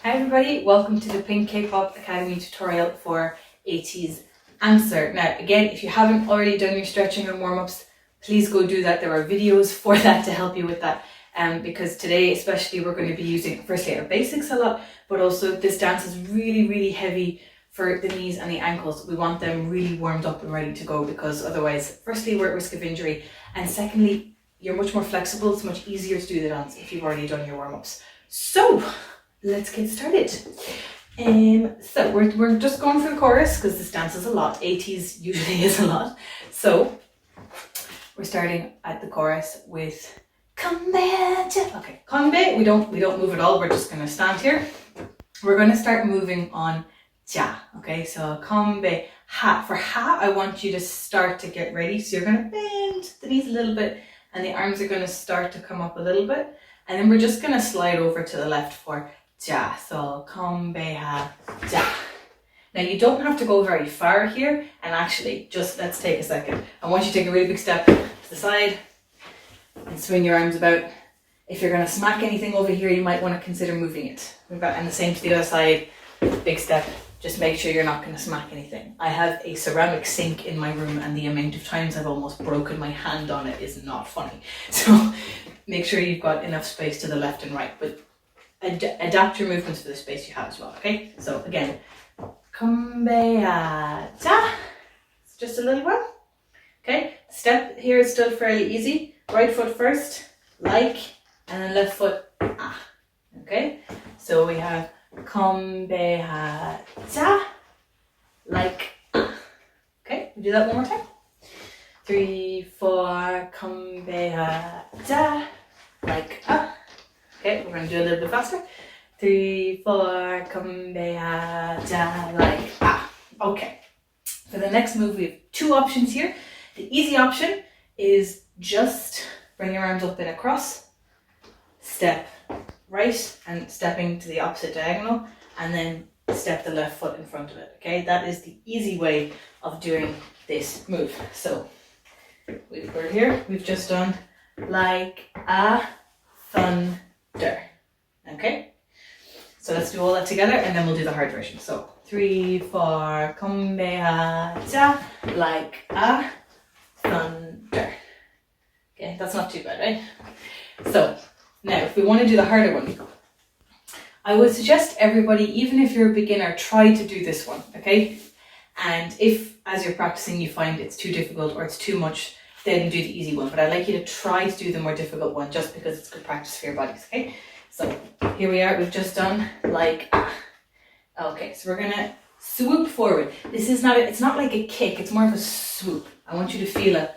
Hi everybody, welcome to the Pink K-Pop Academy tutorial for ATEEZ Answer. Now again, if you haven't already done your stretching and warm-ups, please go do that. There are videos for that to help you with that. Because today especially we're going to be using firstly our basics a lot, but also this dance is really heavy for the knees and the ankles. We want them really warmed up and ready to go, because otherwise firstly we're at risk of injury, and secondly you're much more flexible. It's much easier to do the dance if you've already done your warm-ups. So let's get started. So we're just going for the chorus because this dance is a lot. ATEEZ usually is a lot. So we're starting at the chorus with Konbe. Okay, Konbe, we don't move at all. We're just gonna stand here. We're gonna start moving on ja. Okay, so Konbe ha. For ha, I want you to start to get ready. So you're gonna bend the knees a little bit and the arms are gonna start to come up a little bit. And then we're just gonna slide over to the left for ja. So Konbe ha ja. Now you don't have to go very far here, and actually just let's take a second. I want you to take a really big step to the side and swing your arms about. If you're going to smack anything over here, you might want to consider moving it. And the same to the other side, big step. Just make sure you're not going to smack anything. I have a ceramic sink in my room, and the amount of times I've almost broken my hand on it is not funny. So make sure you've got enough space to the left and right, but adapt your movements for the space you have as well, okay? So again, Konbe ha ja. It's just a little one. Okay, step here is still fairly easy. Right foot first, like, and then left foot, ah. Okay, so we have Konbe ha ja, like, ah. Okay, we do that one more time. 3, 4, Konbe ha ja, like, ah. Okay, we're going to do a little bit faster. 3, 4, Konbe ha ja, like, ah. Okay, for the next move we have two options here. The easy option is just bring your arms up in a cross, step right and stepping to the opposite diagonal, and then step the left foot in front of it. Okay, that is the easy way of doing this move. So we're here, we've just done like a thunder. Okay, so let's do all that together and then we'll do the hard version. So 3, 4, Konbe ha ja, like a thunder. Okay, that's not too bad, right? So now if we want to do the harder one, I would suggest everybody, even if you're a beginner, try to do this one, okay? And if as you're practicing you find it's too difficult or it's too much, then do the easy one. But I'd like you to try to do the more difficult one just because it's good practice for your bodies, okay? So here we are, we've just done like ah. Okay, so we're gonna swoop forward. This is not it's not like a kick, it's more of a swoop. I want you to feel a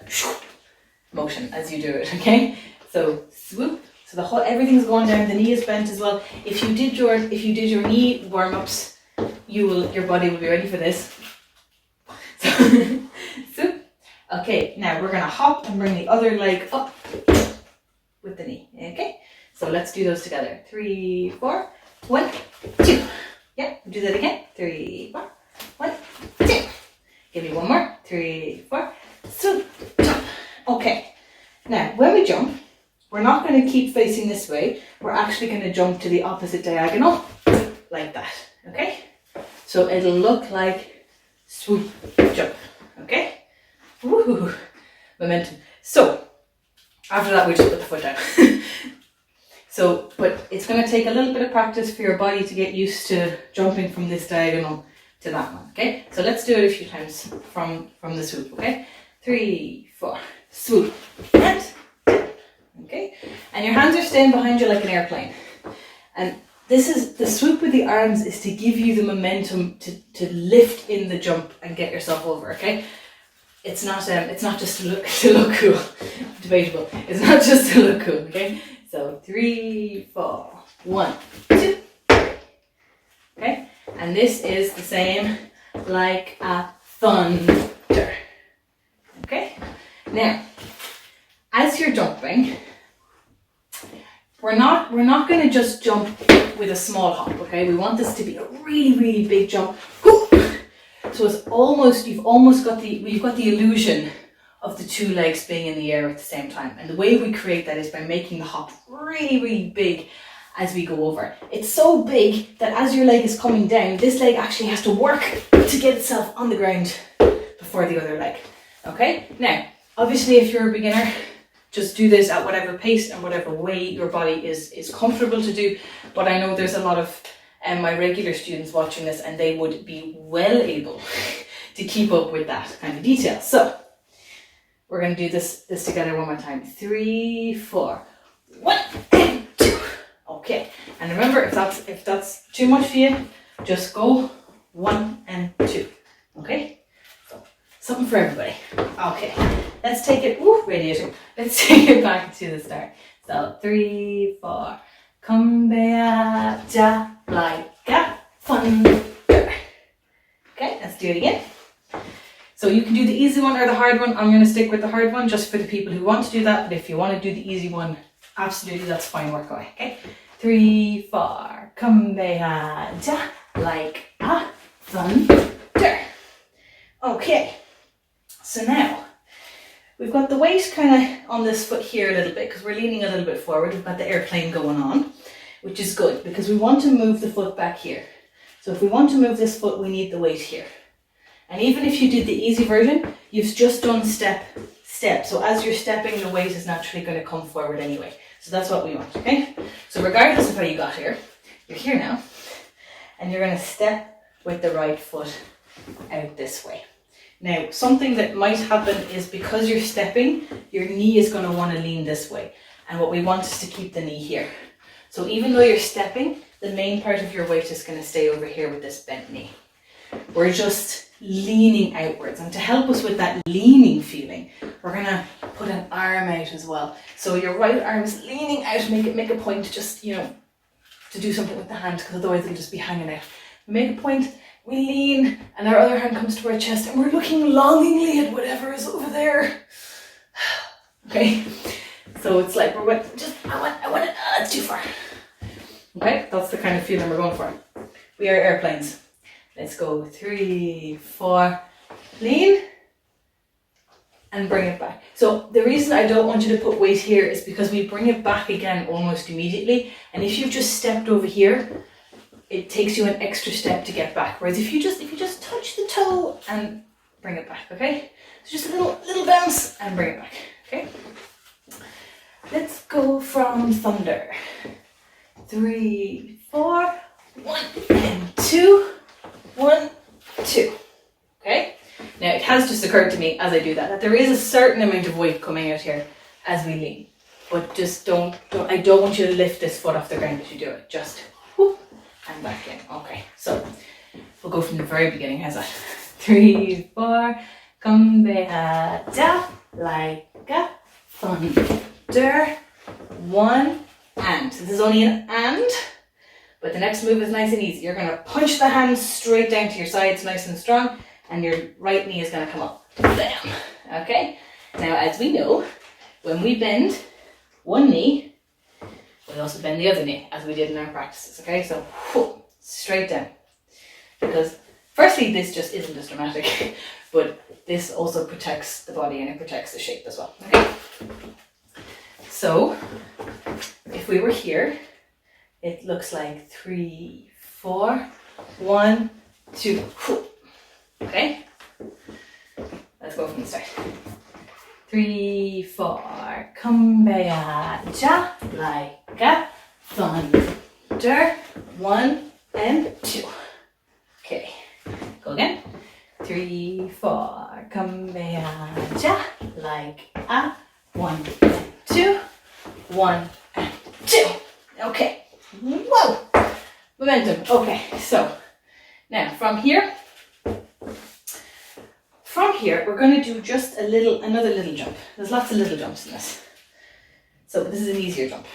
motion as you do it, okay? So swoop. So the whole everything's going down, the knee is bent as well. If you did your knee warm-ups, your body will be ready for this. So swoop. Okay, now we're gonna hop and bring the other leg up with the knee. Okay? So let's do those together. 3, 4, 1, 2. Yeah, do that again. 3, 4, 1, 2. Give me one more. 3, 4. So, jump. Okay. Now, when we jump, we're not going to keep facing this way. We're actually going to jump to the opposite diagonal, like that. Okay? So it'll look like swoop, jump. Okay? Woohoo! Momentum. So, after that, we just put the foot down. So, but it's going to take a little bit of practice for your body to get used to jumping from this diagonal to that one, okay? So let's do it a few times from the swoop, okay? 3, 4, swoop, and down, okay? And your hands are staying behind you like an airplane. And this is, the swoop with the arms is to give you the momentum to lift in the jump and get yourself over, okay? It's not just to look cool, debatable. It's not just to look cool, okay? So 3, 4, 1, 2. Okay, and this is the same like a thunder. Okay, now as you're jumping, we're not going to just jump with a small hop. Okay, we want this to be a really big jump. So it's you've got the illusion of the two legs being in the air at the same time. And the way we create that is by making the hop really big as we go over. It's so big that as your leg is coming down, this leg actually has to work to get itself on the ground before the other leg. Okay? Now, obviously if you're a beginner, just do this at whatever pace and whatever way your body is comfortable to do. But I know there's a lot of my regular students watching this, and they would be well able to keep up with that kind of detail. So we're going to do this together one more time. 3, 4. 1 and 2. Okay. And remember, if that's too much for you, just go 1 and 2. Okay. So something for everybody. Okay. Let's take it. Radiating. Let's take it back to the start. So 3, 4. Kumbaya ja like a thunder. Okay, let's do it again. So you can do the easy one or the hard one. I'm going to stick with the hard one just for the people who want to do that. But if you want to do the easy one, absolutely, that's fine. Work away. Okay. 3, 4. Kumbaya ja like a thunder. Okay. So now we've got the weight kind of on this foot here a little bit because we're leaning a little bit forward. We've got the airplane going on, which is good because we want to move the foot back here. So if we want to move this foot, we need the weight here. And even if you did the easy version, you've just done step. So as you're stepping, the weight is naturally going to come forward anyway. So that's what we want, okay? So regardless of how you got here, you're here now, and you're going to step with the right foot out this way. Now, something that might happen is because you're stepping, your knee is going to want to lean this way. And what we want is to keep the knee here. So even though you're stepping, the main part of your weight is going to stay over here with this bent knee. We're just leaning outwards. And to help us with that leaning feeling, we're going to put an arm out as well. So your right arm is leaning out. Make a point to just, to do something with the hand, because otherwise it'll just be hanging out. Make a point. We lean, and our other hand comes to our chest, and we're looking longingly at whatever is over there. Okay, so it's like I want it. It's too far. Okay, that's the kind of feeling we're going for. We are airplanes. Let's go 3, 4, lean, and bring it back. So the reason I don't want you to put weight here is because we bring it back again almost immediately, and if you've just stepped over here, it takes you an extra step to get back. Whereas if you just touch the toe and bring it back, okay? So just a little bounce and bring it back, okay? Let's go from thunder. 3, 4, 1 and 2, 1, 2. Okay? Now it has just occurred to me as I do that there is a certain amount of weight coming out here as we lean. But just I don't want you to lift this foot off the ground as you do it. Just whoop, and back in. Okay, so we'll go from the very beginning. How's that? 3, 4, kumbaya ja like a thunder. 1 and. So this is only an and, but the next move is nice and easy. You're going to punch the hands straight down to your sides, nice and strong, and your right knee is going to come up. Bam. Okay. Now, as we know, when we bend one knee, we also bend the other knee, as we did in our practices. Okay, so whoo, straight down. Because firstly, this just isn't as dramatic, but this also protects the body and it protects the shape as well. Okay. So if we were here, it looks like 3, 4, 1, 2. Whoo. Okay. Let's go from the start. 3, 4, kumbaya ja like a thunder. 1 and 2. Okay, go again. 3, 4, kumbaya ja like a 1 and 2. 1 and 2. Okay. Whoa. Momentum. Okay, so now from here, we're going to do just another little jump. There's lots of little jumps in this. So this is an easier jump.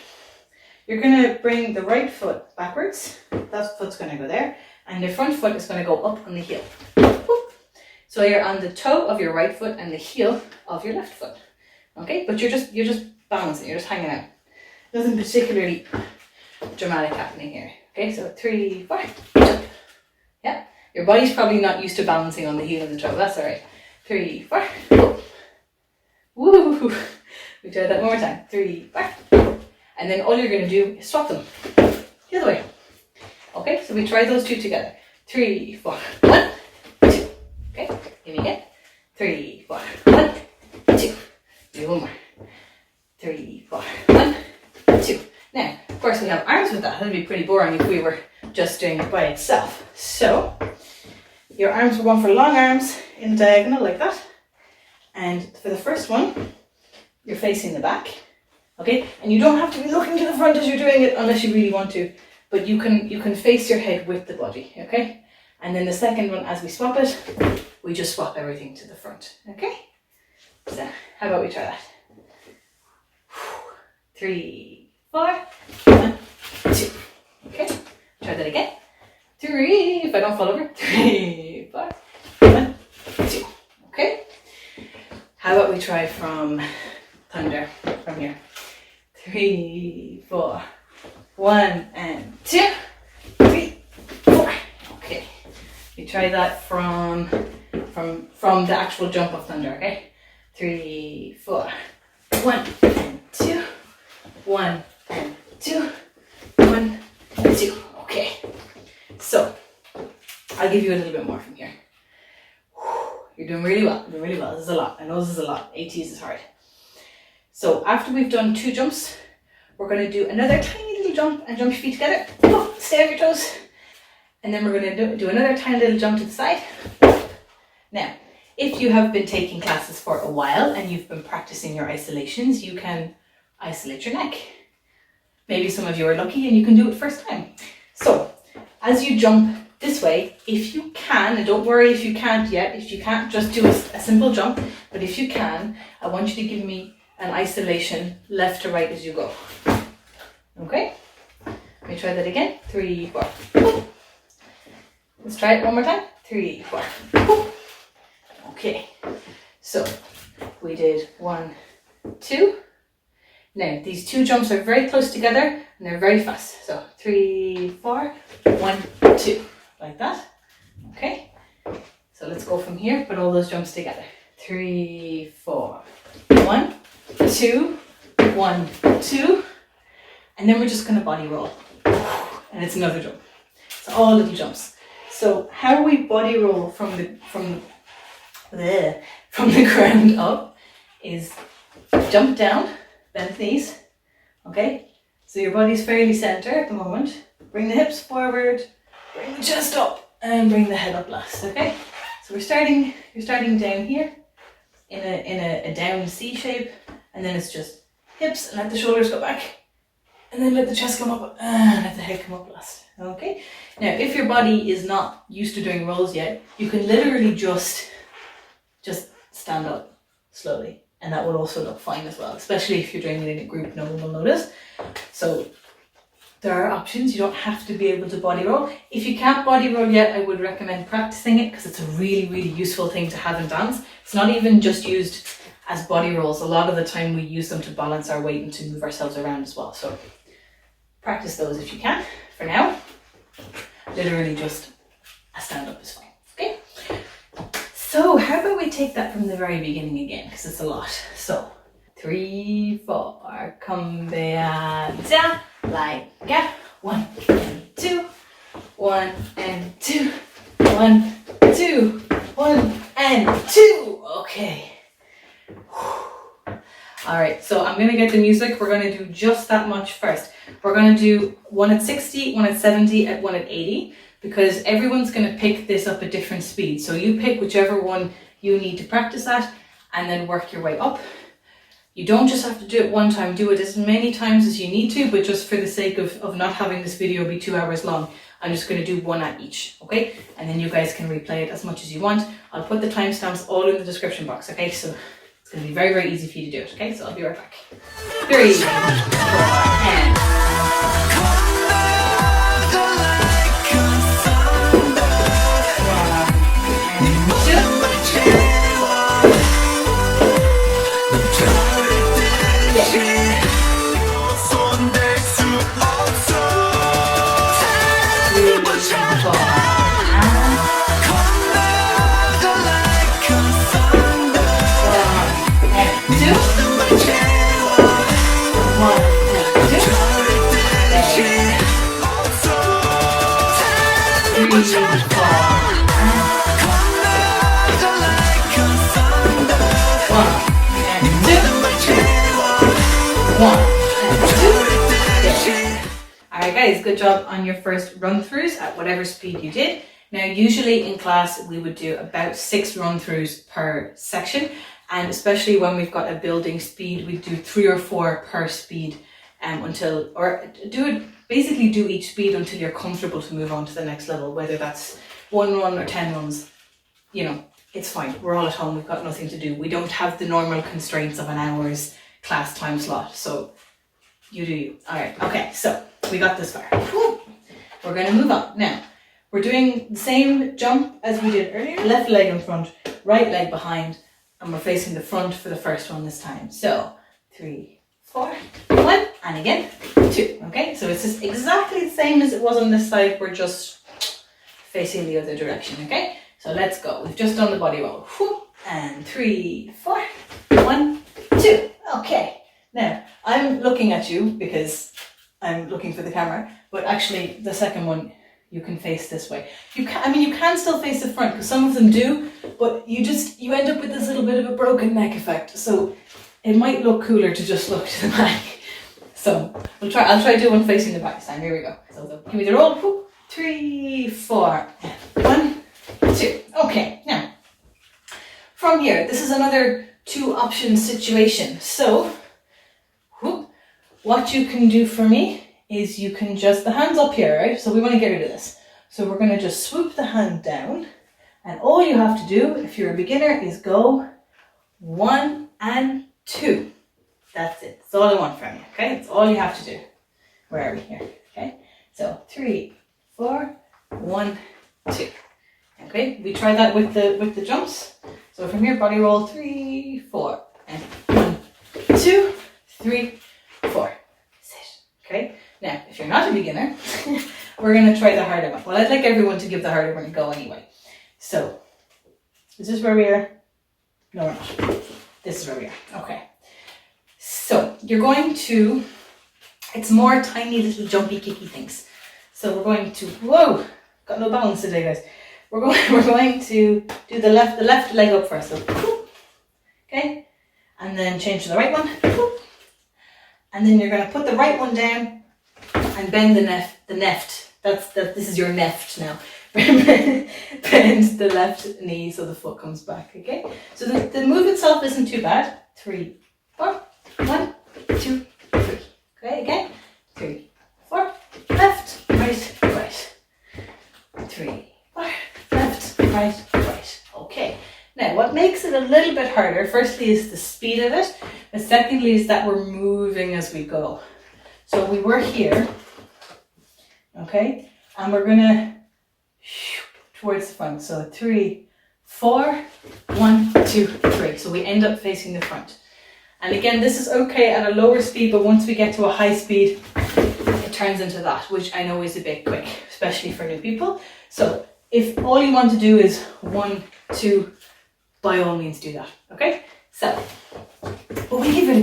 You're going to bring the right foot backwards. That foot's going to go there. And the front foot is going to go up on the heel. So you're on the toe of your right foot and the heel of your left foot. Okay, but you're just balancing, you're just hanging out. Nothing particularly dramatic happening here. Okay, so 3, 4, jump. Yeah, your body's probably not used to balancing on the heel of the toe. That's all right. 3, 4. Woo! We try that one more time. 3, 4. And then all you're going to do is swap them the other way. Okay, so we try those two together. 3, 4, 1, 2. Okay, give me again. 3, 4, 1, 2. Do one more. 3, 4, 1, 2. Now, of course, we have arms with that. That'd be pretty boring if we were just doing it by itself. So, your arms are going for long arms in diagonal like that. And for the first one, you're facing the back. Okay, and you don't have to be looking to the front as you're doing it unless you really want to. But you can face your head with the body. Okay, and then the second one, as we swap it, we just swap everything to the front. Okay, so how about we try that? 3, 4, 1, 2. Okay, try that again. 3, if I don't fall over. 3, 4, 1, 2. Okay, how about we try from thunder, from here. 3, 4, 1 and 2, 3, 4. Okay, we try that from the actual jump of thunder. Okay, 3, 4, 1 and 2, 1 and 2, 1 and 2. Okay, so I'll give you a little bit more from here. You're doing really well. You're doing really well. This is a lot. I know this is a lot. ATEEZ is hard. So after we've done 2 jumps, we're going to do another tiny little jump and jump your feet together. Oh, stay on your toes. And then we're going to do another tiny little jump to the side. Now, if you have been taking classes for a while and you've been practicing your isolations, you can isolate your neck. Maybe some of you are lucky and you can do it first time. So as you jump this way, if you can, and don't worry if you can't yet, if you can't, just do a simple jump. But if you can, I want you to give me an isolation left to right as you go. Okay, let me try that again. 3, 4. Let's try it one more time. 3, 4. Okay, so we did 1, 2. Now these 2 jumps are very close together and they're very fast. So 3, 4, 1, 2, like that. Okay, so let's go from here. Put all those jumps together. 3, 4, 1, 2, 1, 2, and then we're just going to body roll, and it's another jump. It's all little jumps. So how we body roll from the ground up is jump down, bend knees. Okay, so your body's fairly center at the moment. Bring the hips forward, bring the chest up, and bring the head up last. Okay, so you're starting down here in a down C shape. And then it's just hips and let the shoulders go back. And then let the chest come up and let the head come up last. Okay? Now, if your body is not used to doing rolls yet, you can literally just stand up slowly. And that will also look fine as well, especially if you're doing it in a group, no one will notice. So there are options. You don't have to be able to body roll. If you can't body roll yet, I would recommend practicing it because it's a really, really useful thing to have in dance. It's not even just used as body rolls. A lot of the time we use them to balance our weight and to move ourselves around as well. So practice those if you can. For now, literally just a stand up is fine. Okay? So how about we take that from the very beginning again, because it's a lot. So 3, 4, cambia, like that. 1 and 2, 1 and 2, 1, 2, 1 and 2. Okay. All right, so I'm gonna get the music. We're gonna do just that much first. We're gonna do 1 at 60, 1 at 70, and 1 at 80, because everyone's gonna pick this up at different speeds. So you pick whichever one you need to practice at and then work your way up. You don't just have to do it one time, do it as many times as you need to, but just for the sake of not having this video be 2 hours long, I'm just gonna do 1 at each, okay? And then you guys can replay it as much as you want. I'll put the timestamps all in the description box, okay? So it's going to be very, very easy for you to do it, okay? So I'll be right back. 3, 4, and... One, two. Alright guys, good job on your first run-throughs at whatever speed you did. Now usually in class we would do about 6 run-throughs per section, and especially when we've got a building speed, we do 3 or 4 per speed basically do each speed until you're comfortable to move on to the next level, whether that's 1 run or 10 runs. You know, it's fine. We're all at home, we've got nothing to do. We don't have the normal constraints of an hour's class time slot, so you do you. Alright, okay, so we got this far. We're going to move on. Now, we're doing the same jump as we did earlier. Left leg in front, right leg behind, and we're facing the front for the first one this time. So, 3, 4, 1, and again, 2. Okay, so it's just exactly the same as it was on this side. We're just facing the other direction, okay? So let's go. We've just done the body roll. And 3, 4, 1, 2. Okay. Now, I'm looking at you because I'm looking for the camera, but actually the second one, you can face this way. You can still face the front because some of them do, but you end up with this little bit of a broken neck effect. So it might look cooler to just look to the back. So I'll try to do one facing the back this time. Here we go. So give me the roll. 3, 4, 1, 2. Okay, now from here, this is another 2 option situation. So what you can do for me is you can just, the hand's up here, right? So we want to get rid of this. So we're going to just swoop the hand down, and all you have to do if you're a beginner is go 1 and 2. That's it. That's all I want from you, okay? That's all you have to do. Where are we here? Okay, so 3, 4, 1, 2. Okay, we try that with the jumps. So from here, body roll 3, 4, and 1, 2, 3, 4. Sit. Okay. Now, if you're not a beginner, we're going to try the harder one. Well, I'd like everyone to give the harder one a go anyway. So, is this where we are? No, we're not. This is where we are. Okay. So, you're going to, it's more tiny little jumpy kicky things. So we're going to, whoa, got no balance today, guys. We're going to do the left leg up first. So, okay, and then change to the right one, and then you're going to put the right one down and bend the neft. This is your neft now. Bend the left knee so the foot comes back. Okay, so the move itself isn't too bad. 3, 4, 1, 2, 3. Okay, again. 3, 4, left, right, right. 3, 4, left, right, right. Okay. Now, what makes it a little bit harder, firstly, is the speed of it, but secondly is that we're moving as we go. So we were here, okay, and we're gonna towards the front. So 3, 4, 1, 2, 3. So we end up facing the front. And again, this is okay at a lower speed, but once we get to a high speed, it turns into that, which I know is a bit quick, especially for new people. So if all you want to do is 1, 2, by all means do that, okay? So, but we'll give it a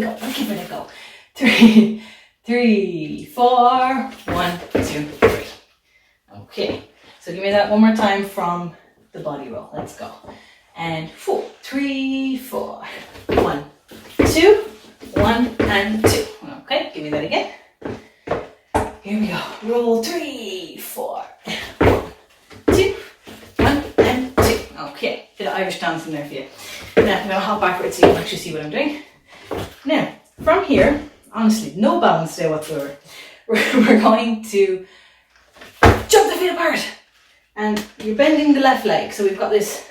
go, 3, 4, 1, 2, 3. Okay, so give me that one more time from the body roll. Let's go. And 4, 3, 4, 1, 2, 1, and 2. Okay, give me that again. Here we go. Roll 3, 4, 1, 2, 1, and 2. Okay, bit of Irish dance in there for you. Now I'm going to hop backwards so you can actually see what I'm doing. Now, from here, honestly, no balance today whatsoever. We're going to jump the feet apart. And you're bending the left leg. So we've got this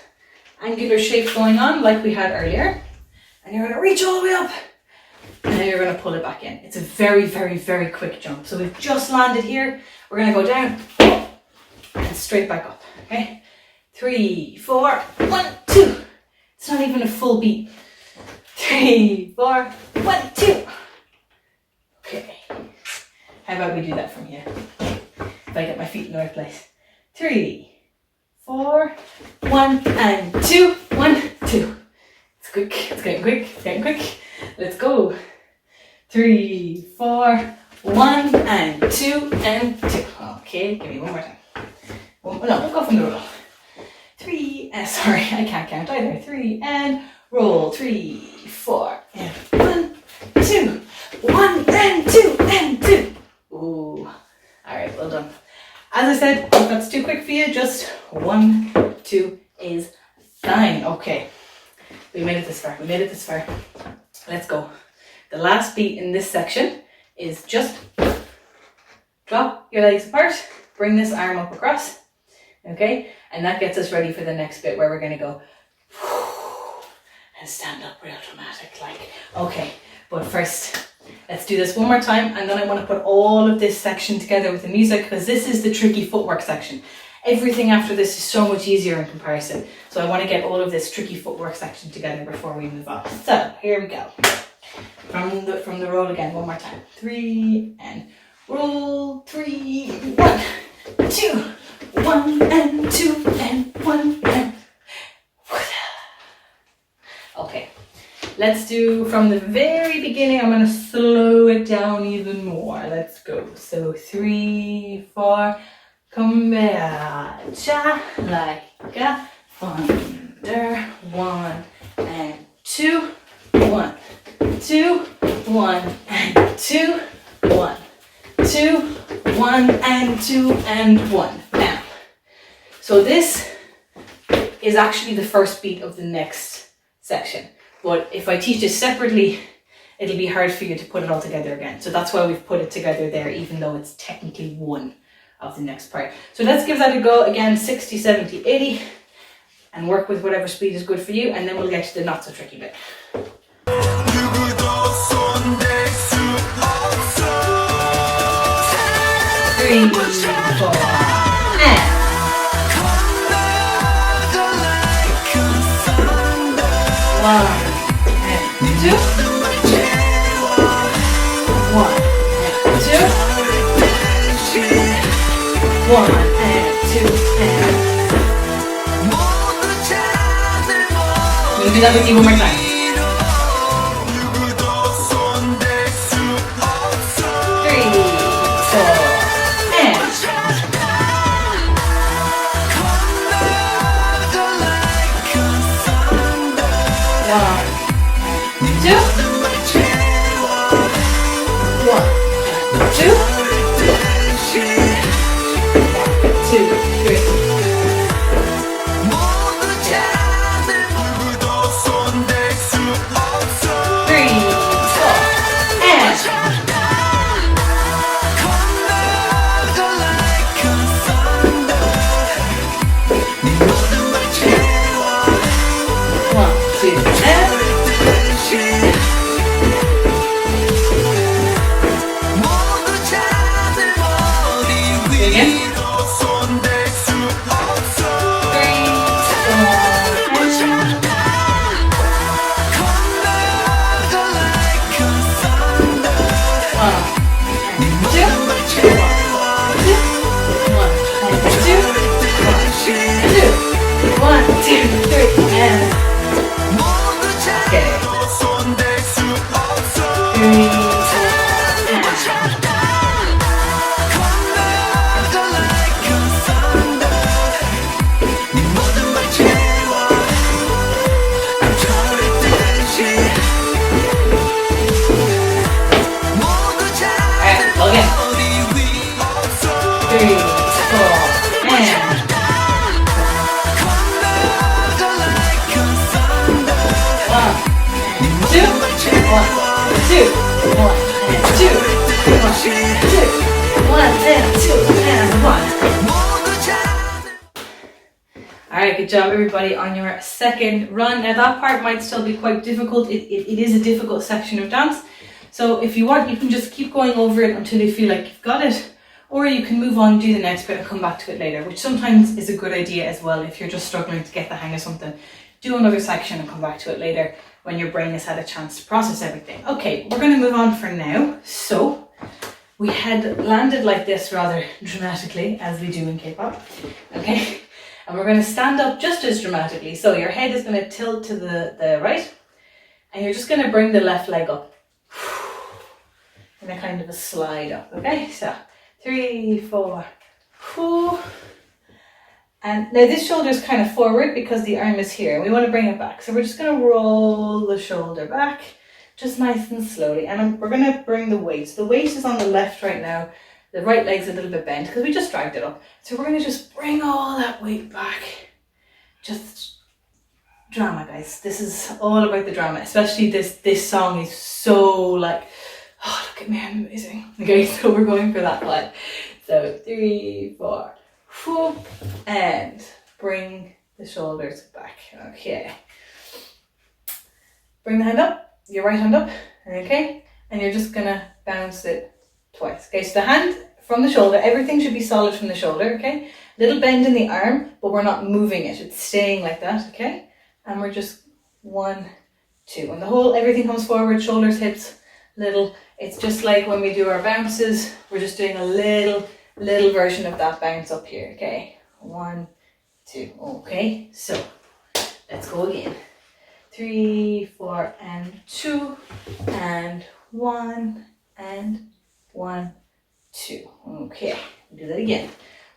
angular shape going on like we had earlier. And you're going to reach all the way up. And then you're going to pull it back in. It's a very, very, very quick jump. So we've just landed here. We're going to go down and straight back up. Okay? 3, 4, 1, 2. It's not even a full beat. 3, 4, 1, 2. Okay. How about we do that from here? If I get my feet in the right place. 3, 4, 1, and 2. 1, 2. It's quick. It's getting quick. It's getting quick. Let's go. 3, 4, 1, and 2, and 2. Okay, give me one more time. No, we'll go from the roll. 3, sorry, I can't count either. 3 and roll. 3, 4, and 1, 2. 1 and 2 and 2. Ooh. Alright, well done. As I said, if that's too quick for you, just 1, 2 is fine. Okay. We made it this far. We made it this far. Let's go. The last beat in this section is just drop your legs apart, bring this arm up across, okay? And that gets us ready for the next bit where we're going to go and stand up real dramatic like. Okay, but first, let's do this one more time, and then I want to put all of this section together with the music, because this is the tricky footwork section. Everything after this is so much easier in comparison. So I want to get all of this tricky footwork section together before we move on. So here we go. From the roll again, one more time. 3 and roll. 3, 1, 2, 1 and 2 and 1 and. Okay, let's do from the very beginning. I'm going to slow it down even more. Let's go. So 3, 4. Kombucha like a thunder. 1 and 2. 1, 2, 1 and 2. 1, 2, 1 and 2 and 1. Now, so this is actually the first beat of the next section. But if I teach it separately, it'll be hard for you to put it all together again. So that's why we've put it together there, even though it's technically one of the next part. So let's give that a go again, 60, 70, 80, and work with whatever speed is good for you, and then we'll get to the not so tricky bit. 3, 4, and 1 and 2. 1 and 2. 1 and 2 and. We'll do that with you one more time. 3, 4. Alright, good job everybody on your second run. Now that part might still be quite difficult. It is a difficult section of dance. So if you want, you can just keep going over it until you feel like you've got it. Or you can move on, do the next bit and come back to it later, which sometimes is a good idea as well if you're just struggling to get the hang of something. Do another section and come back to it later when your brain has had a chance to process everything. Okay, we're going to move on for now. So we had landed like this rather dramatically, as we do in K-pop. Okay, and we're going to stand up just as dramatically. So your head is going to tilt to the right, and you're just going to bring the left leg up in a kind of a slide up. Okay, so 3, 4, And now this shoulder is kind of forward because the arm is here. We want to bring it back. So we're just going to roll the shoulder back, just nice and slowly. And we're going to bring the weight. So the weight is on the left right now. The right leg's a little bit bent because we just dragged it up. So we're going to just bring all that weight back. Just drama, guys. This is all about the drama. Especially this song is so like, oh, look at me, I'm amazing. Okay, so we're going for that one. So 3, 4, whoop, and bring the shoulders back. Okay. Bring the hand up, your right hand up, okay? And you're just gonna bounce it twice. Okay, so the hand from the shoulder, everything should be solid from the shoulder, okay? Little bend in the arm, but we're not moving it. It's staying like that, okay? And we're just 1, 2. And the whole, everything comes forward, shoulders, hips, little. It's just like when we do our bounces, we're just doing a little version of that bounce up here, okay? 1, 2, okay? So, let's go again. 3, 4, and 2, and 1, and 1, 2. Okay, do that again.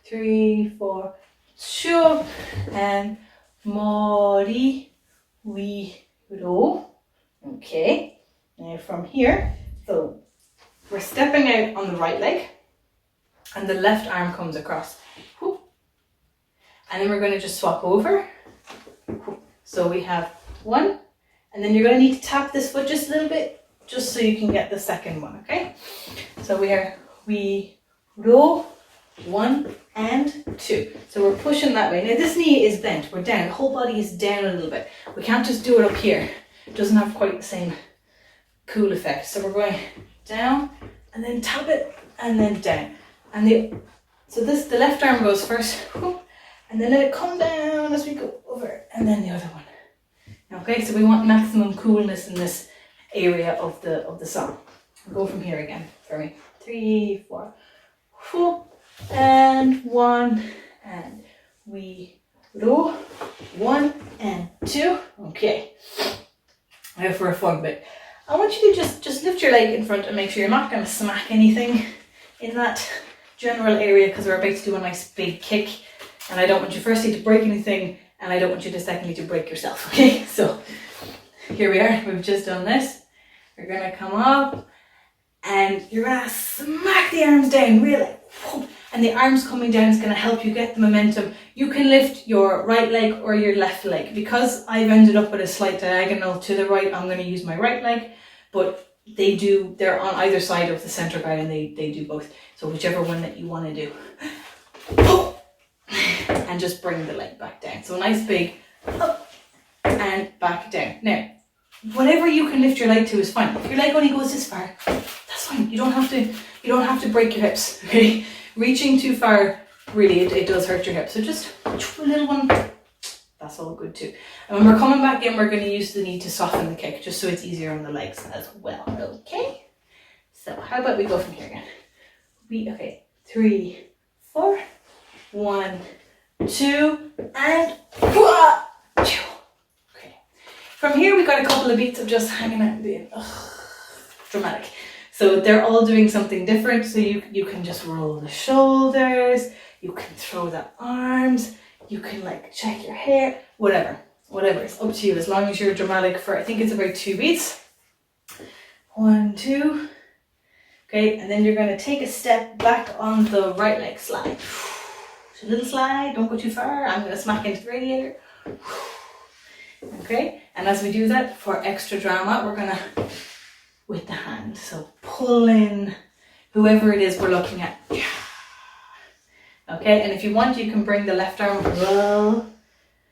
3, 4, 2, and mori, we, ro. Okay, now from here, so we're stepping out on the right leg, and the left arm comes across. Whoop. And then we're going to just swap over. Whoop. So we have 1, and then you're going to need to tap this foot just a little bit, just so you can get the second one, okay? So we row 1 and 2. So we're pushing that way. Now this knee is bent, we're down, the whole body is down a little bit. We can't just do it up here. It doesn't have quite the same cool effect. So we're going down, and then tap it, and then down. And the left arm goes first, and then let it come down as we go over, and then the other one. Okay, so we want maximum coolness in this area of the song. We'll go from here again for me. 3, 4, whoop, and 1, and we row 1 and 2. Okay. Now for a fun bit. I want you to just lift your leg in front and make sure you're not going to smack anything in that general area, because we're about to do a nice big kick, and I don't want you firstly to break anything, and I don't want you to secondly to break yourself, okay? So here we are, we've just done this. You're going to come up, and you're going to smack the arms down, really. And the arms coming down is going to help you get the momentum. You can lift your right leg or your left leg. Because I've ended up with a slight diagonal to the right, I'm going to use my right leg, but they're on either side of the center guide, and they do both. So whichever one that you want to do. And just bring the leg back down. So a nice big up and back down. Now, whatever you can lift your leg to is fine. If your leg only goes this far, that's fine. You don't have to break your hips, okay? Reaching too far, really, it does hurt your hips. So just a little one, that's all good too. And when we're coming back in, we're going to use the knee to soften the kick, just so it's easier on the legs as well, okay? So how about we go from here again? Okay, 3, 4, 1, 2, and okay. From here, we got a couple of beats of just hanging out and being dramatic. So they're all doing something different. So you can just roll the shoulders, you can throw the arms, you can like check your hair, whatever. It's up to you, as long as you're dramatic for, I think it's about 2 beats. 1, 2. Okay, and then you're going to take a step back on the right leg, slide. A little slide, don't go too far. I'm going to smack into the radiator. Okay, and as we do that, for extra drama, we're going to, with the hand, so pull in whoever it is we're looking at. Okay, and if you want, you can bring the left arm.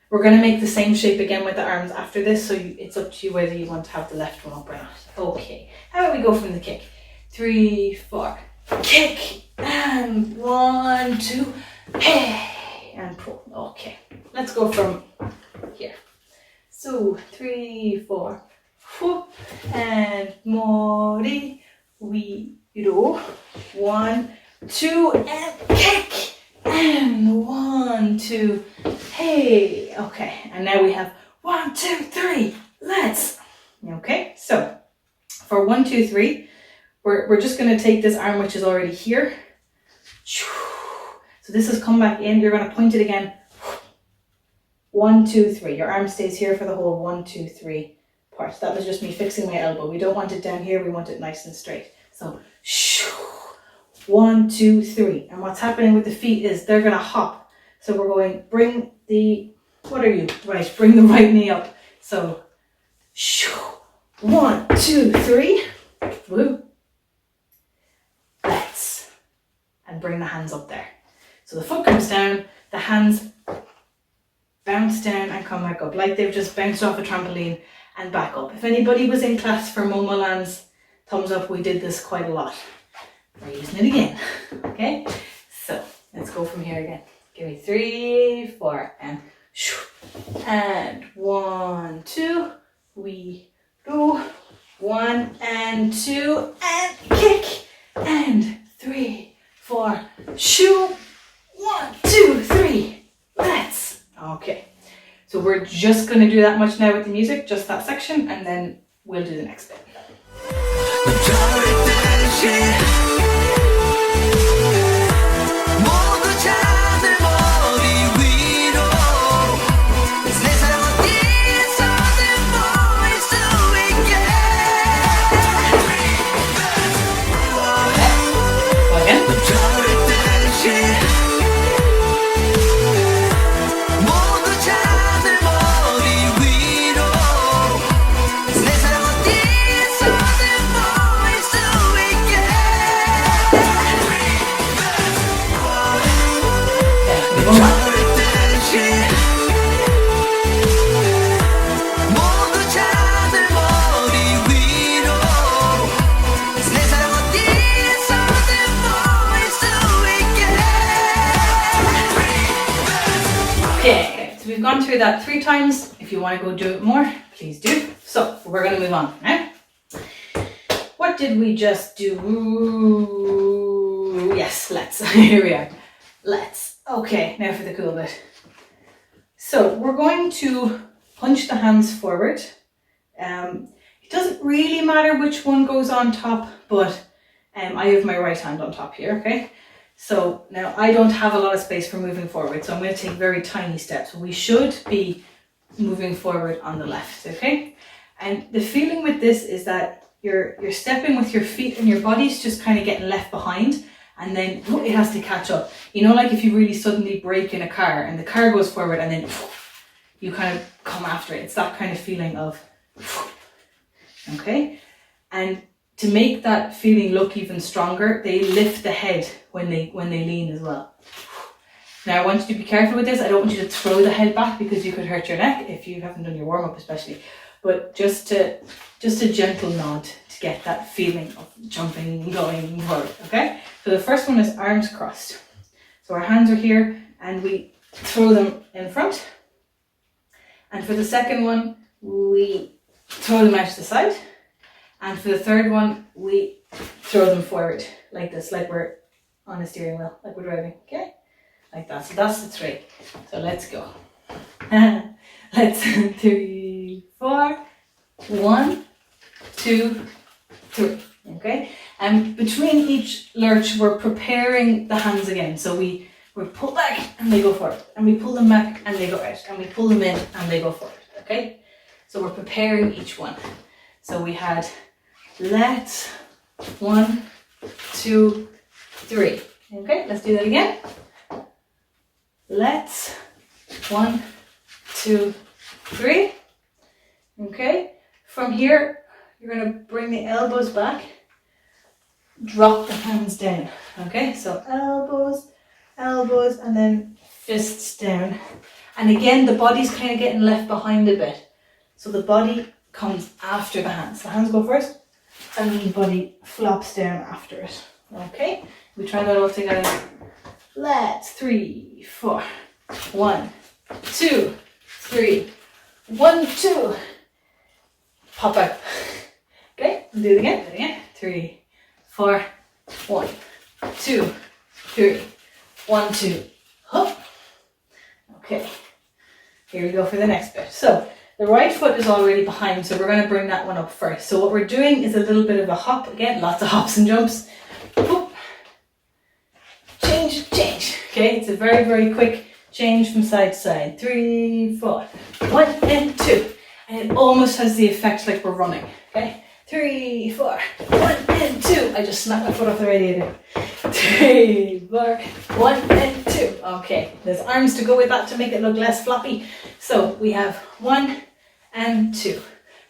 We're going to make the same shape again with the arms after this, so it's up to you whether you want to have the left one up or not. Okay, how about we go from the kick? 3, 4, kick, and 1, 2, hey, and pull. Okay, let's go from here. So 3, 4, whoop, and mori, we ro, 1, 2, and kick, and 1, 2, hey. Okay, and now we have 1, 2, 3. Let's. Okay, so for 1, 2, 3, we're just going to take this arm which is already here. So this has come back in. You're going to point it again. 1, 2, 3. Your arm stays here for the whole 1, 2, 3 part. That was just me fixing my elbow. We don't want it down here. We want it nice and straight. So 1, 2, 3. And what's happening with the feet is they're going to hop. So we're going, bring the, what are you? Right, bring the right knee up. So 1, 2, 3. Woo. Let's. And bring the hands up there. So the foot comes down, the hands bounce down and come back up, like they've just bounced off a trampoline and back up. If anybody was in class for Momo Lands, thumbs up, we did this quite a lot. We're using it again, okay? So let's go from here again. Give me 3, 4, and 1, 2, we go, 1 and 2, and kick, and 3, 4, shoo, 1, 2, 3, let's. Okay, so we're just going to do that much now with the music, just that section, and then we'll do the next bit. Okay, so we've gone through that 3 times. If you want to go do it more, please do. So we're going to move on now. What did we just do? Yes, let's. Here we are. Let's. Okay, now for the cool bit. So we're going to punch the hands forward. It doesn't really matter which one goes on top, but I have my right hand on top here, okay? So now I don't have a lot of space for moving forward, so I'm going to take very tiny steps. We should be moving forward on the left, okay? And the feeling with this is that you're stepping with your feet and your body's just kind of getting left behind, and then it has to catch up. You know, like if you really suddenly brake in a car and the car goes forward and then you kind of come after it. It's that kind of feeling of, okay? And to make that feeling look even stronger, they lift the head when they lean as well. Now I want you to be careful with this. I don't want you to throw the head back because you could hurt your neck if you haven't done your warm-up especially. But just a gentle nod to get that feeling of jumping and going forward, okay? So the first one is arms crossed. So our hands are here and we throw them in front. And for the second one, we throw them out to the side. And for the third one, we throw them forward like this, like we're on a steering wheel, like we're driving, okay? Like that. So that's the 3. So let's go. Let's 3, 4, 1, 2, 3, okay? And between each lurch, we're preparing the hands again. So we pull back and they go forward, and we pull them back and they go out, and we pull them in and they go forward, okay? So we're preparing each one. So we had let's 1, 2, 3. Okay, let's do that again. Let's 1, 2, 3. Okay, from here you're going to bring the elbows back, drop the hands down. Okay, so elbows, and then fists down. And again, the body's kind of getting left behind a bit. So the body comes after the hands. The hands go first, and then the body flops down after it. Okay, we try that all together. Let's 3, 4, 1, 2, 3, 1, 2. Pop out. Okay, do it again. 3, 4, 1, 2, 3, 1, 2. Hop. Okay, here we go for the next bit. So the right foot is already behind, so we're going to bring that one up first. So what we're doing is a little bit of a hop. Again, lots of hops and jumps. Whoop. Change. Okay, it's a very, very quick change from side to side, 3, 4, 1 and 2. And it almost has the effect like we're running, okay? 3, 4, 1 and 2. I just snapped my foot off the radiator. 3, 4, 1 and 2. Okay, there's arms to go with that to make it look less floppy. So we have 1 and 2.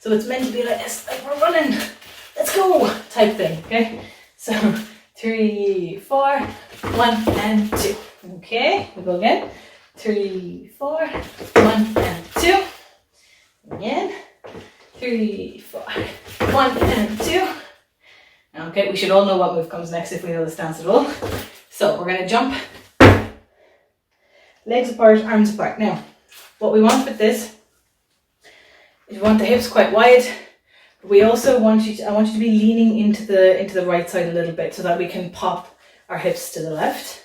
So it's meant to be like this, like we're running. Let's go type thing, okay? So 3, 4, 1 and 2. Okay, we go again. 3, 4, 1 and 2. Again. 3, 4, 1 and 2. Okay, we should all know what move comes next if we know the stance at all. So we're going to jump, legs apart, arms apart. Now, what we want with this is we want the hips quite wide. But we also want you to, I want you to be leaning into the right side a little bit so that we can pop our hips to the left.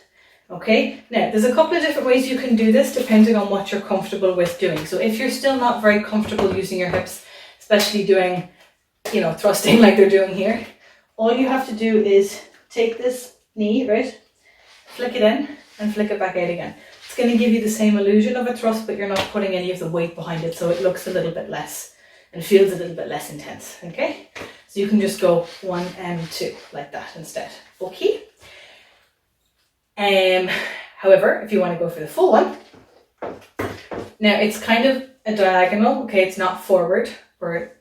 Okay, now there's a couple of different ways you can do this depending on what you're comfortable with doing. So if you're still not very comfortable using your hips, especially doing, you know, thrusting like they're doing here, all you have to do is take this knee, right, flick it in and flick it back out again. It's going to give you the same illusion of a thrust, but you're not putting any of the weight behind it, so it looks a little bit less and feels a little bit less intense, okay? So you can just go 1 and 2 like that instead, okay? However, if you want to go for the full one, now it's kind of a diagonal, okay? It's not forward. We're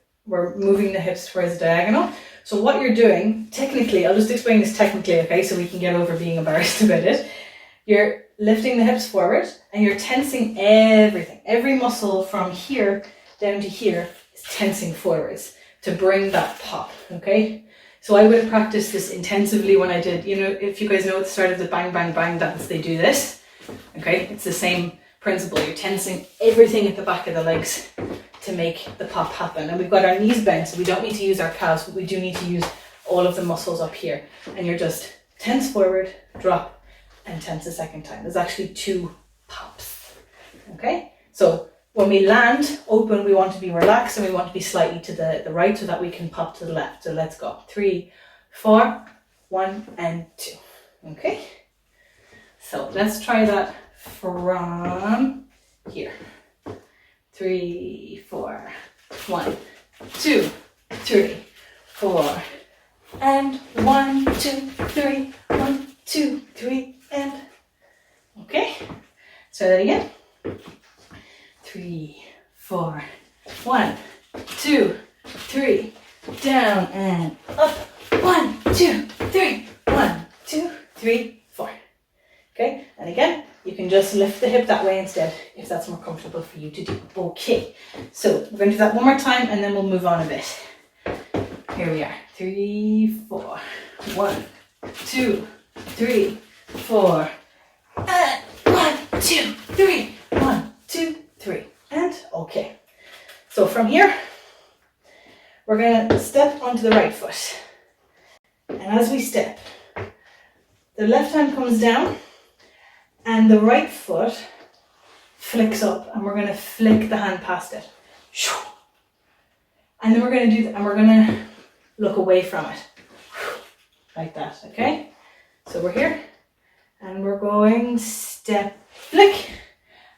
moving the hips towards the diagonal. So what you're doing, technically, I'll just explain this technically, okay? So we can get over being embarrassed about it. You're lifting the hips forward and you're tensing everything. Every muscle from here down to here is tensing forwards to bring that pop, okay? So I would have practiced this intensively when I did, you know, if you guys know at the start of the bang, bang, bang dance, they do this, okay? It's the same principle. You're tensing everything at the back of the legs to make the pop happen. And we've got our knees bent, so we don't need to use our calves, but we do need to use all of the muscles up here. And you're just tense forward, drop, and tense a second time. There's actually 2 pops, okay? So when we land open, we want to be relaxed and we want to be slightly to the right so that we can pop to the left. So let's go. 3, 4, 1 and 2. Okay. So let's try that from here. 3, 4, 1, 2, 3, 4, and 1, 2, 3, 1, 2, 3, and okay. Let's try that again. 3, 4, 1, 2, 3, down and up. 1, 2, 3, 1, 2, 3, 4. Okay, and again, you can just lift the hip that way instead if that's more comfortable for you to do. Okay, so we're going to do that one more time and then we'll move on a bit. Here we are. 3, 4, 1, 2, 3, 4, and 1, 2, 3, 1, 2, 3, and okay. So from here, we're going to step onto the right foot. And as we step, the left hand comes down and the right foot flicks up and we're going to flick the hand past it. And then we're going to do that and we're going to look away from it. Like that, okay? So we're here and we're going step, flick,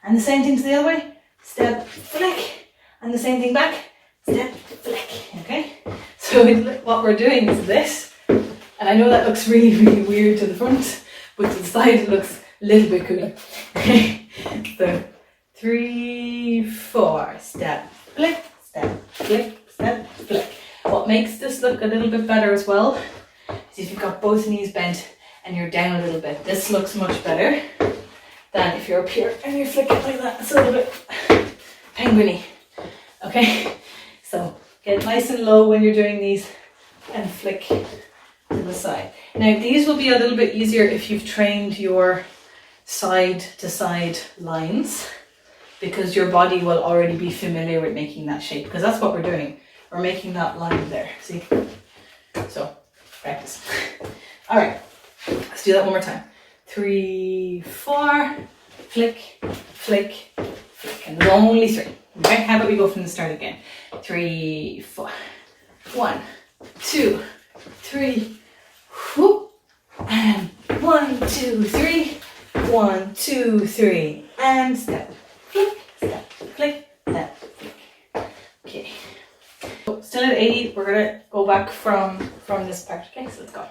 and the same thing to the other way. Step, flick, and the same thing back. Step, flick, okay? So what we're doing is this, and I know that looks really, really weird to the front, but to the side it looks a little bit cooler. Okay, so 3, 4, step, flick, step, flick, step, flick. What makes this look a little bit better as well is if you've got both knees bent and you're down a little bit. This looks much better than if you're up here and you're flicking like that. It's a little bit penguiny. Okay, so get nice and low when you're doing these and flick to the side. Now these will be a little bit easier if you've trained your side to side lines because your body will already be familiar with making that shape because that's what we're doing. We're making that line there, see? So, practice. All right, let's do that one more time. 3, 4, flick, flick, flick. And there's only 3. Okay, how about we go from the start again? 3, 4, 1, 2, 3, whoop, and 1, 2, 3, 1, 2, 3, and step, flick, step, flick, step, flick. Okay. So still at 80, we're gonna go back from this part. Okay, so let's go.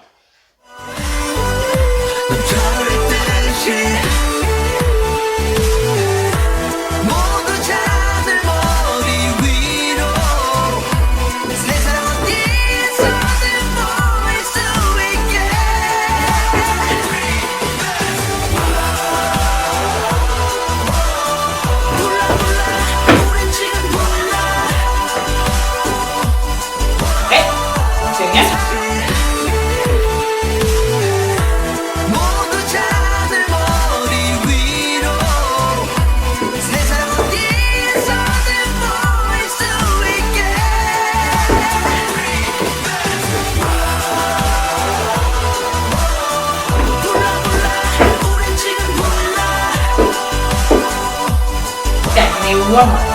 One more.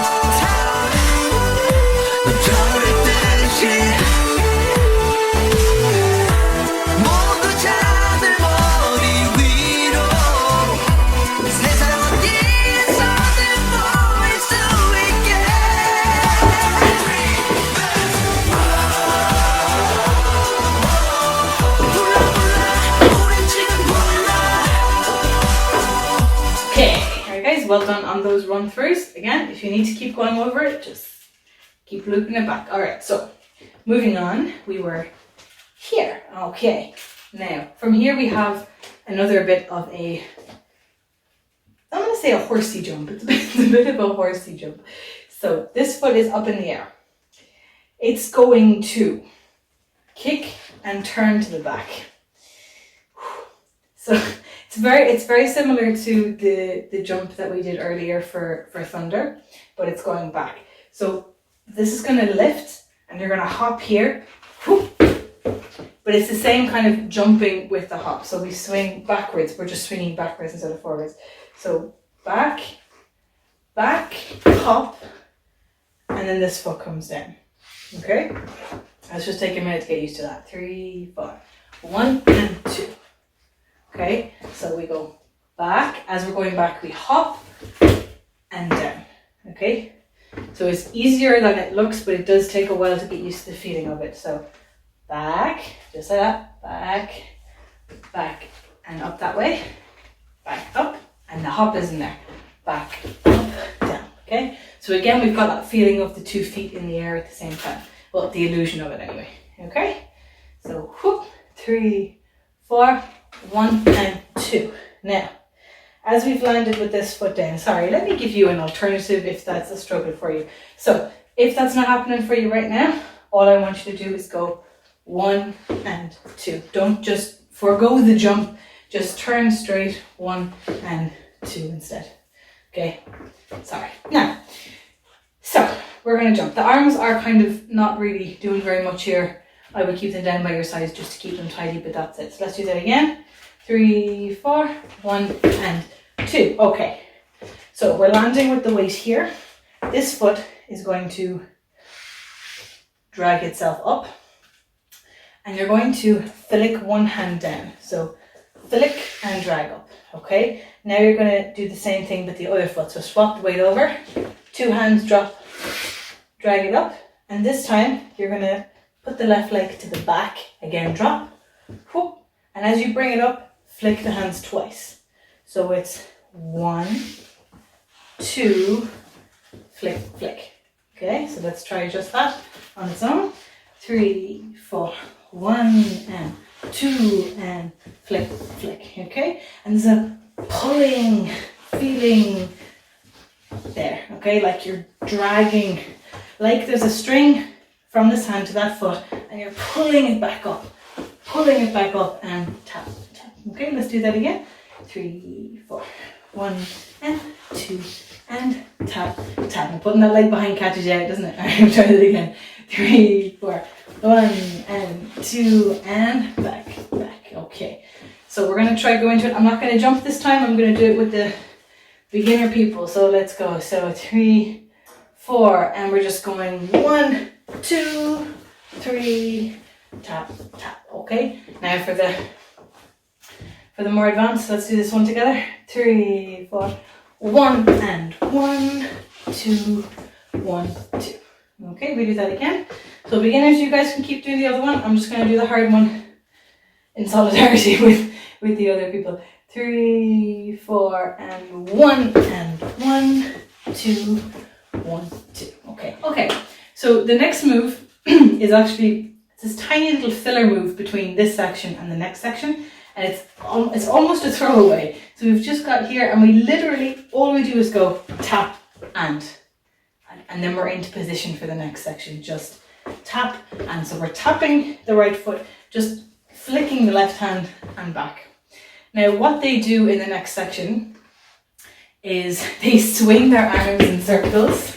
Well done on those run throughs. Again, if you need to keep going over it, just keep looping it back. All right, so moving on, we were here. Okay, now from here we have another bit of a, I want to say a horsey jump. It's a bit of a horsey jump. So this foot is up in the air. It's going to kick and turn to the back. So it's very similar to the jump that we did earlier for thunder, but it's going back. So this is going to lift and you're going to hop here, whoop, but it's the same kind of jumping with the hop. So we swing backwards, we're just swinging backwards instead of forwards. So back, back, hop, and then this foot comes down. Okay, let's just take a minute to get used to that. 3, 4, 1 and 2. Okay, so we go back. As we're going back, we hop and down. Okay, so it's easier than it looks, but it does take a while to get used to the feeling of it. So back, just like that, back, back, and up that way, back, up, and the hop is in there. Back, up, down. Okay, so again, we've got that feeling of the 2 feet in the air at the same time. Well, the illusion of it anyway. Okay, so whoop, 3, 4, 1 and 2. Now, as we've landed with this foot down, sorry, let me give you an alternative if that's a struggle for you. So if that's not happening for you right now, all I want you to do is go 1 and 2. Don't just forego the jump, just turn straight 1 and 2 instead. Okay, sorry. Now, so we're going to jump. The arms are kind of not really doing very much here. I would keep them down by your sides just to keep them tidy, but that's it. So let's do that again. 3, 4, 1 and 2. Okay, so we're landing with the weight here. This foot is going to drag itself up and you're going to flick one hand down. So flick and drag up. Okay, now you're going to do the same thing with the other foot. So swap the weight over, 2 hands drop, drag it up, and this time you're going to put the left leg to the back, again drop, whoop, and as you bring it up, flick the hands twice. So it's 1, 2, flick, flick. Okay, so let's try just that on its own. 3, 4, 1 and 2 and flick, flick. Okay, and there's a pulling feeling there. Okay, like you're dragging, like there's a string from this hand to that foot and you're pulling it back up and tap, tap. Okay, let's do that again. 3, 4, 1 and 2 and tap, tap. And putting that leg behind catches you out, doesn't it? Alright, try it again. 3, 4, 1 and 2 and back, back. Okay, so we're going to try going to it. I'm not going to jump this time. I'm going to do it with the beginner people. So let's go. So 3, 4, and we're just going 1, 2, 3, tap, tap. Okay, now for the more advanced, let's do this one together. 3, 4, 1 and 1, 2, 1, 2. Okay, we do that again. So beginners, you guys can keep doing the other one. I'm just going to do the hard one in solidarity with the other people. 3, 4, and 1 and 1, 2, 1, 2. Okay. So the next move is actually this tiny little filler move between this section and the next section, and it's almost a throwaway. So we've just got here, and we literally all we do is go tap and then we're into position for the next section. Just tap, and so we're tapping the right foot, just flicking the left hand and back. Now what they do in the next section is they swing their arms in circles.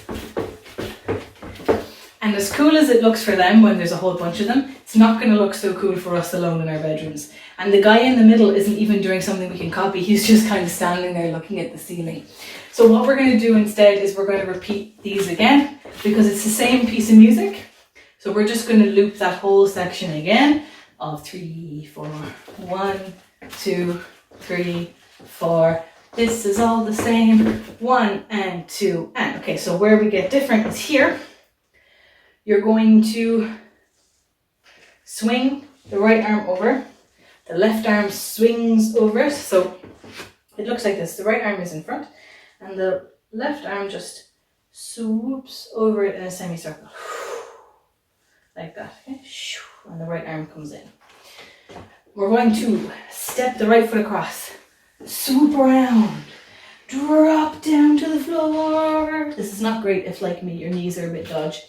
And as cool as it looks for them when there's a whole bunch of them, it's not going to look so cool for us alone in our bedrooms. And the guy in the middle isn't even doing something we can copy. He's just kind of standing there looking at the ceiling. So what we're going to do instead is we're going to repeat these again because it's the same piece of music. So we're just going to loop that whole section again of 3, 4, 1, 2, 3, 4. This is all the same. 1 and 2 and. Okay, so where we get different is here. You're going to swing the right arm over. The left arm swings over it. So it looks like this. The right arm is in front and the left arm just swoops over it in a semicircle. Like that. Okay? And the right arm comes in. We're going to step the right foot across. Swoop around. Drop down to the floor. This is not great if, like me, your knees are a bit dodgy.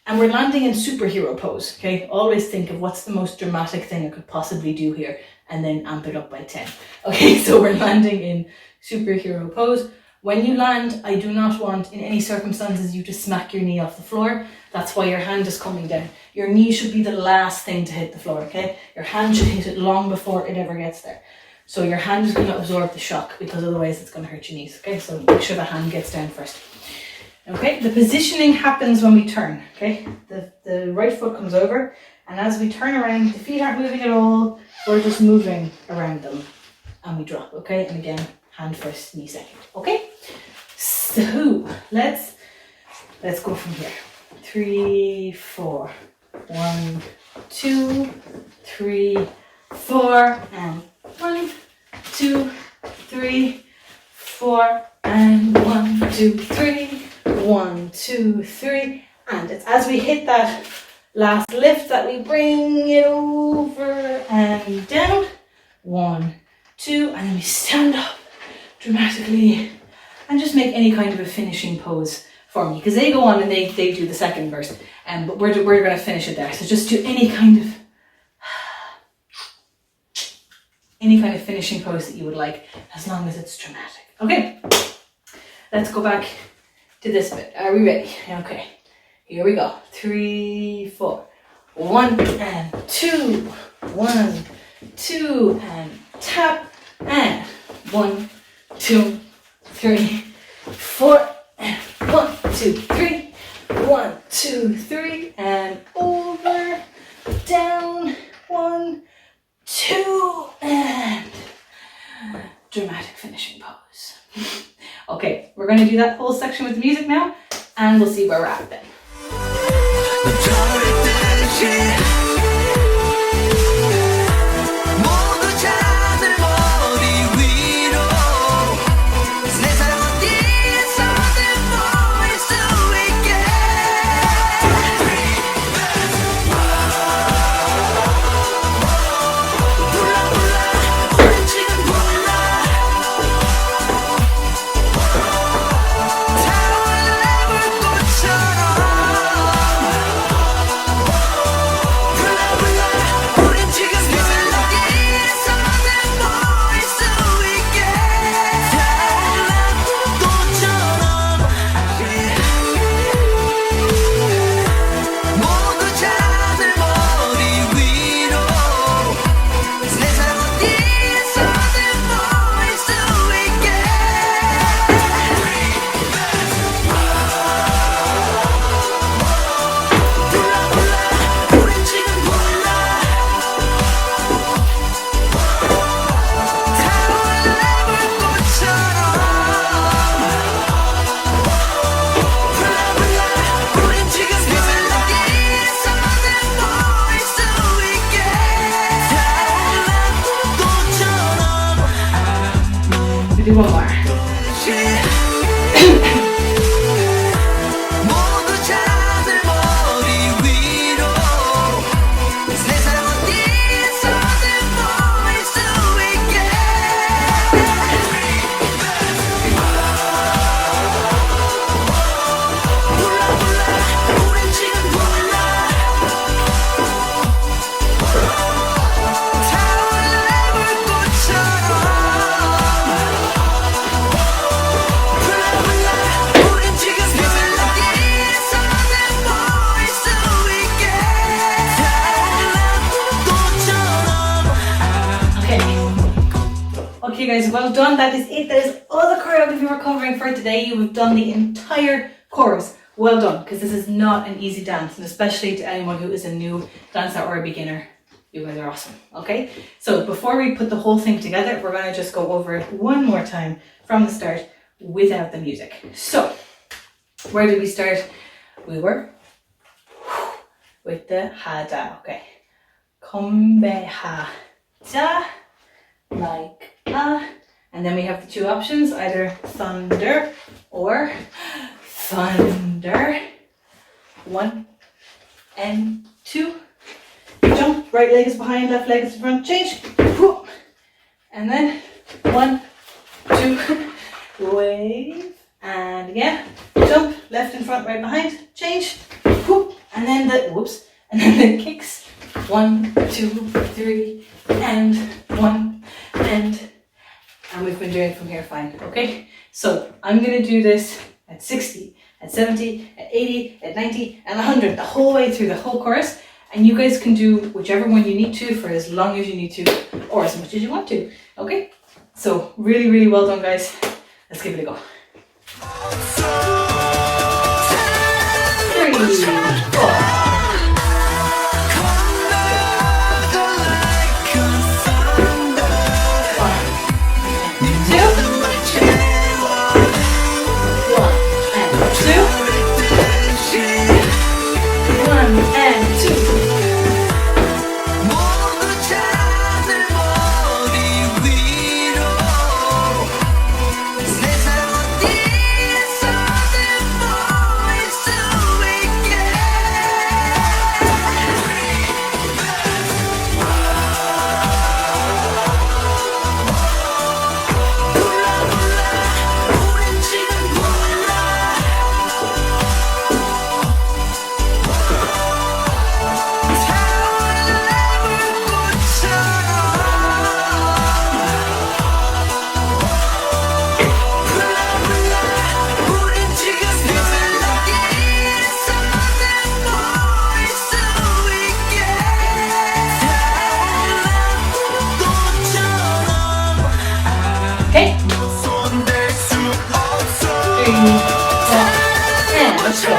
And we're landing in superhero pose, okay? Always think of what's the most dramatic thing I could possibly do here and then amp it up by 10. Okay, so we're landing in superhero pose. When you land, I do not want in any circumstances you to smack your knee off the floor. That's why your hand is coming down. Your knee should be the last thing to hit the floor, okay? Your hand should hit it long before it ever gets there. So your hand is going to absorb the shock because otherwise it's going to hurt your knees, okay? So make sure the hand gets down first. Okay, the positioning happens when we turn, okay? The right foot comes over, and as we turn around, the feet aren't moving at all, we're just moving around them, and we drop, okay? And again, hand first, knee second, okay? So, let's go from here. 3, 4, 1, 2, 3, 4, and 1, 2, 3, 4, and 1, 2, 3, 1, 2, 3, and it's as we hit that last lift that we bring it over and down. 1, 2, and then we stand up dramatically and just make any kind of a finishing pose for me because they go on and they do the second verse, but we're going to finish it there. So just do any kind of finishing pose that you would like, as long as it's dramatic. Okay, let's go back to this bit. Are we ready? Okay, here we go. 3, 4, 1 and 2, 1, 2 and tap and 1, 2, 3, 4 and 1, 2, 3, 1, 2, 3 and over, down, 1, 2 and dramatic finishing pose. Okay, we're going to do that whole section with the music now, and we'll see where we're at then. do one more. Okay guys, well done. That is it. That is all the choreography we're covering for today. You have done the entire chorus. Well done, because this is not an easy dance, and especially to anyone who is a new dancer or a beginner. You guys are awesome. Okay, so before we put the whole thing together, we're going to just go over it one more time from the start without the music. So, where did we start? We were with the ha da. Okay, kombe ha da, like and then we have the two options, either thunder or thunder. 1 and 2. Jump, right leg is behind, left leg is in front, change. And then 1, 2, wave, and again, jump, left in front, right behind, change. And then the kicks. 1, 2, 3, and 1, and we've been doing it from here fine, okay? So I'm gonna do this at 60, at 70, at 80, at 90, and 100, the whole way through the whole chorus, and you guys can do whichever one you need to for as long as you need to, or as much as you want to, okay? So really, really well done, guys. Let's give it a go. 3, 4. Okay. 3, 4, and let's go. 1,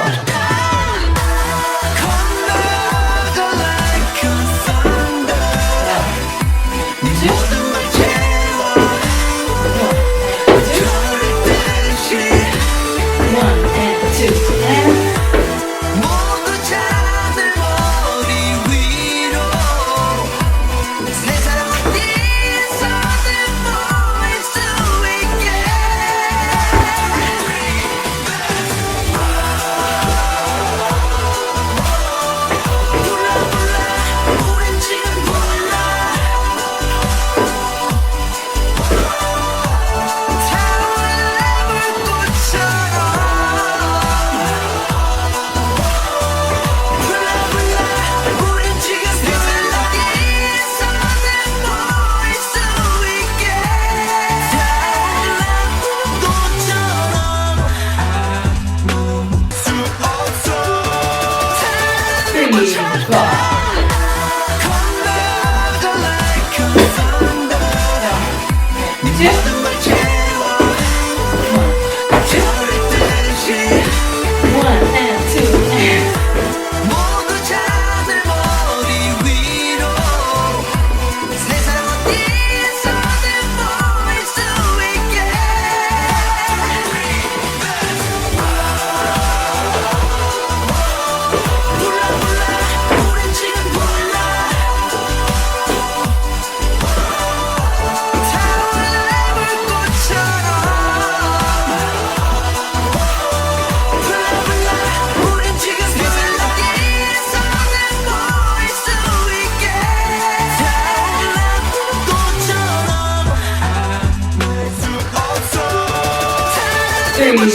3, go. 1,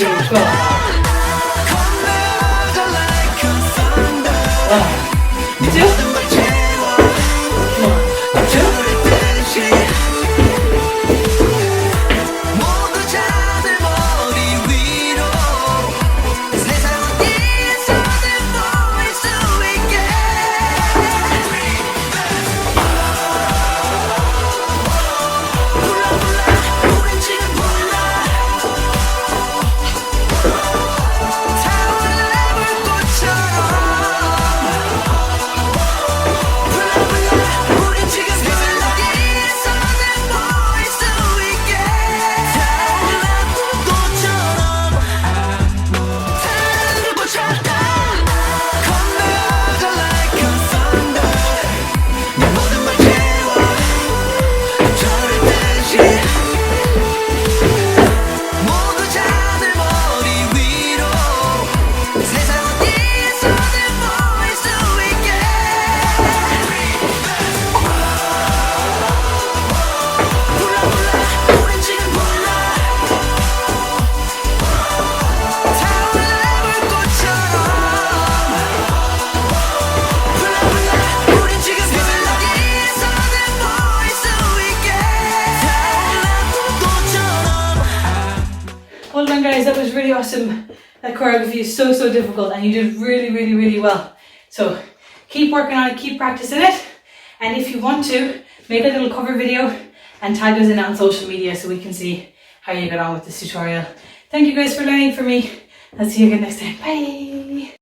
2, 1. Well done guys, that was really awesome. That choreography is so difficult and you did really well. So keep working on it, keep practicing it. And if you want to, make a little cover video and tag us in it on social media so we can see how you get on with this tutorial. Thank you guys for learning from me. I'll see you again next time. Bye.